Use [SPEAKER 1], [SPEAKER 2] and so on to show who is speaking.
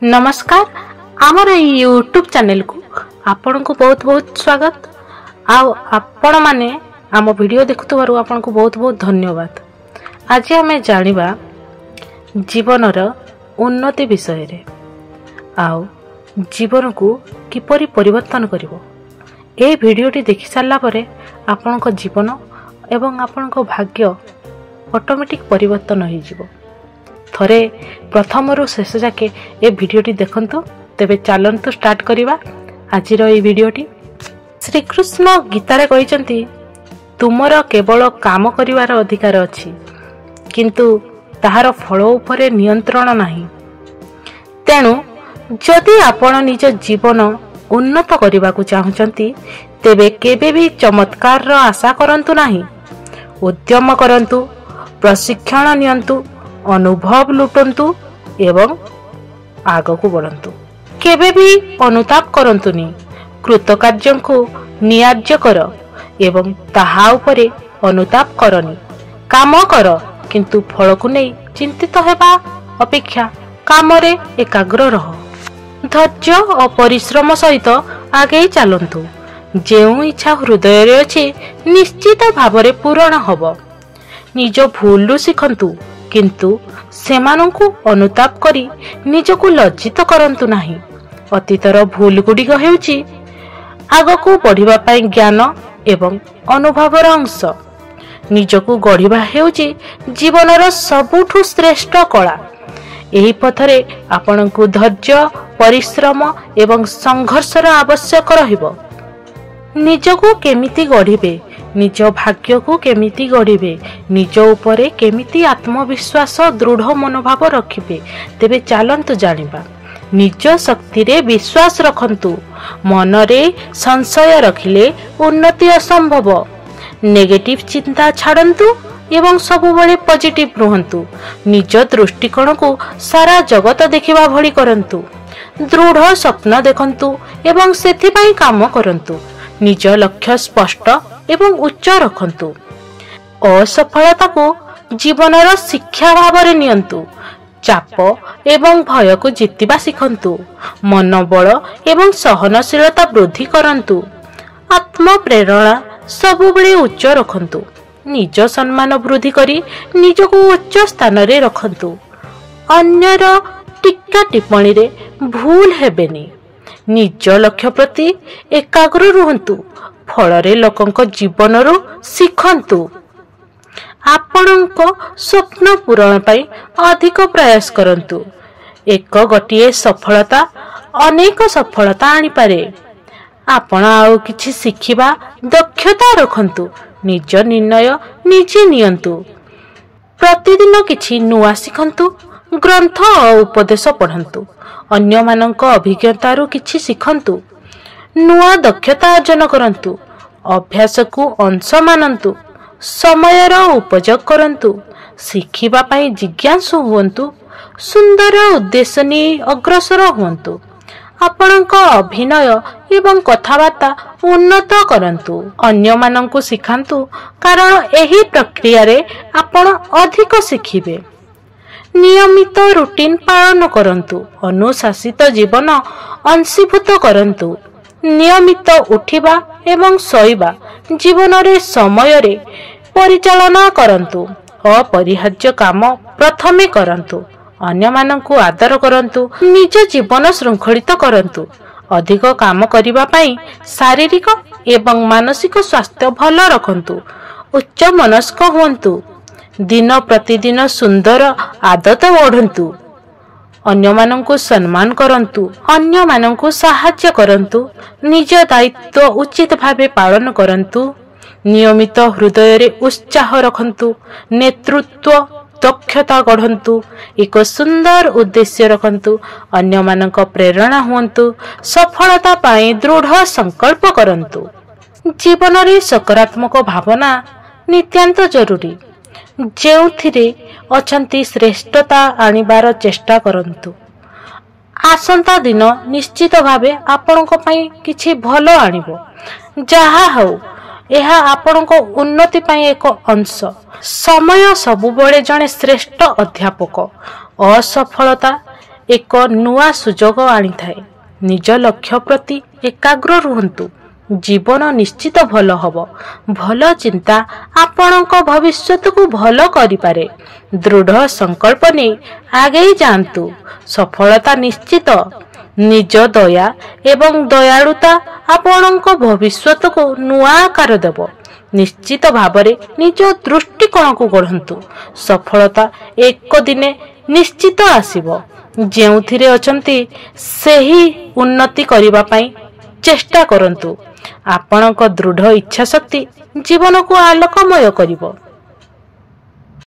[SPEAKER 1] नमस्कार आमर YouTube channel को आपण को बहुत बहुत स्वागत। आपण माने आम वीडियो देखुथबारु आपण को बहुत बहुत धन्यवाद। आज आम जानिबा जीवनर उन्नति विषय रे आउ जीवन को किपरि परिवर्तन करिवो। ए वीडियोटी देखि सारला परे आपण को जीवन एवं आपण को भाग्य ऑटोमेटिक परिवर्तन हो जिवो। थरे प्रथम रु शेष जाके ए वीडियोटी देखंतु। तेबे चलंतु स्टार्ट करिवा आजिर ए वीडियोटी। श्री कृष्ण गीतारे कहिसंती तुमर केवल काम करिवार अधिकार अछि किंतु ताहार फल उपरे नियंत्रण नाही। तेणु जदि आपण निज जीवन उन्नत करिबा को चाहुचंती तेबे केबे भी चमत्कार रो आशा करंतु नाही। उद्यम करंतु, प्रशिक्षण नियंतु, अनुभव लुटंतु एवं आग को बढ़ंतु। केबे भी अनुताप करंतुनी। कृतकार्य को नियाज्य कर एवं ताहा उपरे अनुताप करनी। काम कर किंतु फल को नहीं चिंतित हेबा अपेक्षा काम रे एकाग्र रह। धैर्य और परिश्रम सहित आगे चलंतु। जेउ इच्छा हृदय रे अछि निश्चित भावरे पूर्ण हब। निज भूल शिखंतु किंतु सेमानंकु अनुताप करी निजको लज्जित करंतु नाही। अतीतर भूल गुड़िक हेउची आगको बढ़िबा पई ज्ञान एवं अनुभवर अंश। निजको गढ़िबा हेउची जीवनर सबुठु श्रेष्ठ कला। एही पथरे आपनकु धैर्य, परिश्रम एवं संघर्षर आवश्यक रहिबो। निजको केमिति गढ़िबे, निज भाग्य को केमिति गढ़िबे, निज उपरे केमिति आत्मविश्वास दृढ़ मनोभाव रखिबे तेबे चलंतु जानिबा। निज शक्ति रे विश्वास रखंतु। मन रे संशय रखिले उन्नति असंभव। नेगेटिव चिंता छाड़ंतु एवं सबुबले पॉजिटिव रुहंतु। निज दृष्टिकोण को सारा जगत देखिबा भली करंतु। दृढ़ स्वप्न देखंतु एवं सेथिपाई काम करंतु। निज लक्ष्य स्पष्ट एवं उच्च रखंतु। असफलता को जीवनर शिक्षा भावरे नियंतु। चाप एवं भय को जीतिबा शिखंतु। मनोबल एवं सहनशीलता वृद्धि करंतु। आत्म प्रेरणा सबुबले उच्च रखंतु। निज सम्मान वृद्धि करी निज को उच्च स्थान रे रखंतु। अन्यर टीका टिप्पणी रे भूल हेबेनी। निज लक्ष्य प्रति एकाग्र रुहंतु। फलरे लोकंक जीवनरु शिखंतु। आपणंक स्वप्न पूरण पाई अधिक प्रयास करंतु। एक गोटिए सफलता अनेक सफलता आनी पारे। आपण आउ किछि शिखिबा दक्षता रखंतु। निज निर्णय निजे नियंतु। प्रतिदिन किछि नुआ शिखंतु। ग्रंथ और उपदेश पढ़ंतु। अन्य मानक अभिज्ञतारु किछि शिखंतु। नुआ दक्षता अर्जन करंतु। अभ्यास को अंश मानंतु। समयर उपयोग करंतु। शिखिबा पई जिज्ञासु हुंतु। सुंदर उद्देश्य नि अग्रसर हुंतु। आपणक अभिनय एवं कथाबार्ता उन्नत करंतु। अन्य मानकु शिखांतु कारण एही प्रक्रिया रे आपण अधिक शिखिबे। नियमित रूटीन पालन करंतु। अनुशासित जीवन अंशीभूत करंतु। नियमित उठिबा एवं सोइबा जीवन रे समय रे परिचालना करंतु। अपरिहार्य काम प्रथमे करंतु। अन्य मानकु आदर करंतु। निज जीवन श्रृंखलित करंतु। अधिक काम करिबा पई शारीरिक एवं मानसिक स्वास्थ्य भल रखंतु। उच्च मनस्क हुंतु। दिन प्रतिदिन सुंदर आदत बढ़ंतु। अन्य मानंकु सम्मान करंतु। अन्य मानंकु सहाय्य करंतु। निज दायित्व उचित भावे पालन करंतु। नियमित हृदय रे उत्साह रखंतु। नेतृत्व दक्षता गढ़ंतु। एक सुंदर उद्देश्य रखंतु। अन्य मानंक प्रेरणा हुंतु। सफलता पाई दृढ़ संकल्प करंतु। जीवन रे सकारात्मक भावना नित्यांत जरूरी। जेउथिरे अछंती श्रेष्ठता आनिबार चेष्टा करंतु। आसंता दिन निश्चित भावे आपणक पई किछि भलो आनिबो। जहा हो एहा आपणक उन्नति पई एक अंश। समय सबुबळे जणे श्रेष्ठ अध्यापक। असफलता ଏକ ନୂଆ ସୁଯୋଗ ଆଣିଥାଏ। ନିଜ ଲକ୍ଷ୍ୟ ପ୍ରତି ଏକାଗ୍ର ରୁହନ୍ତୁ। ଜୀବନ ନିଶ୍ଚିତ ଭଲ ହେବ। ଭଲ ଚିନ୍ତା ଆପଣଙ୍କ ଭବିଷ୍ୟତକୁ ଭଲ କରିପାରେ। ଦୃଢ଼ ସଂକଳ୍ପ ନେଇ ଆଗେଇ ଯାଆନ୍ତୁ। ସଫଳତା ନିଶ୍ଚିତ। ନିଜ ଦୟା ଏବଂ ଦୟାଳୁତା ଆପଣଙ୍କ ଭବିଷ୍ୟତକୁ ନୂଆ ଆକାର ଦେବ। ନିଶ୍ଚିତ ଭାବରେ ନିଜ ଦୃଷ୍ଟିକୋଣକୁ ଗଢ଼ନ୍ତୁ। ସଫଳତା ଏକ ଦିନେ ନିଶ୍ଚିତ ଆସିବ। ଯେଉଁଥିରେ ଅଛନ୍ତି ସେହି ଉନ୍ନତି କରିବା ପାଇଁ ଚେଷ୍ଟା କରନ୍ତୁ। ଆପଣଙ୍କ ଦୃଢ଼ ଇଚ୍ଛାଶକ୍ତି ଜୀବନକୁ ଆଲୋକମୟ କରିବ।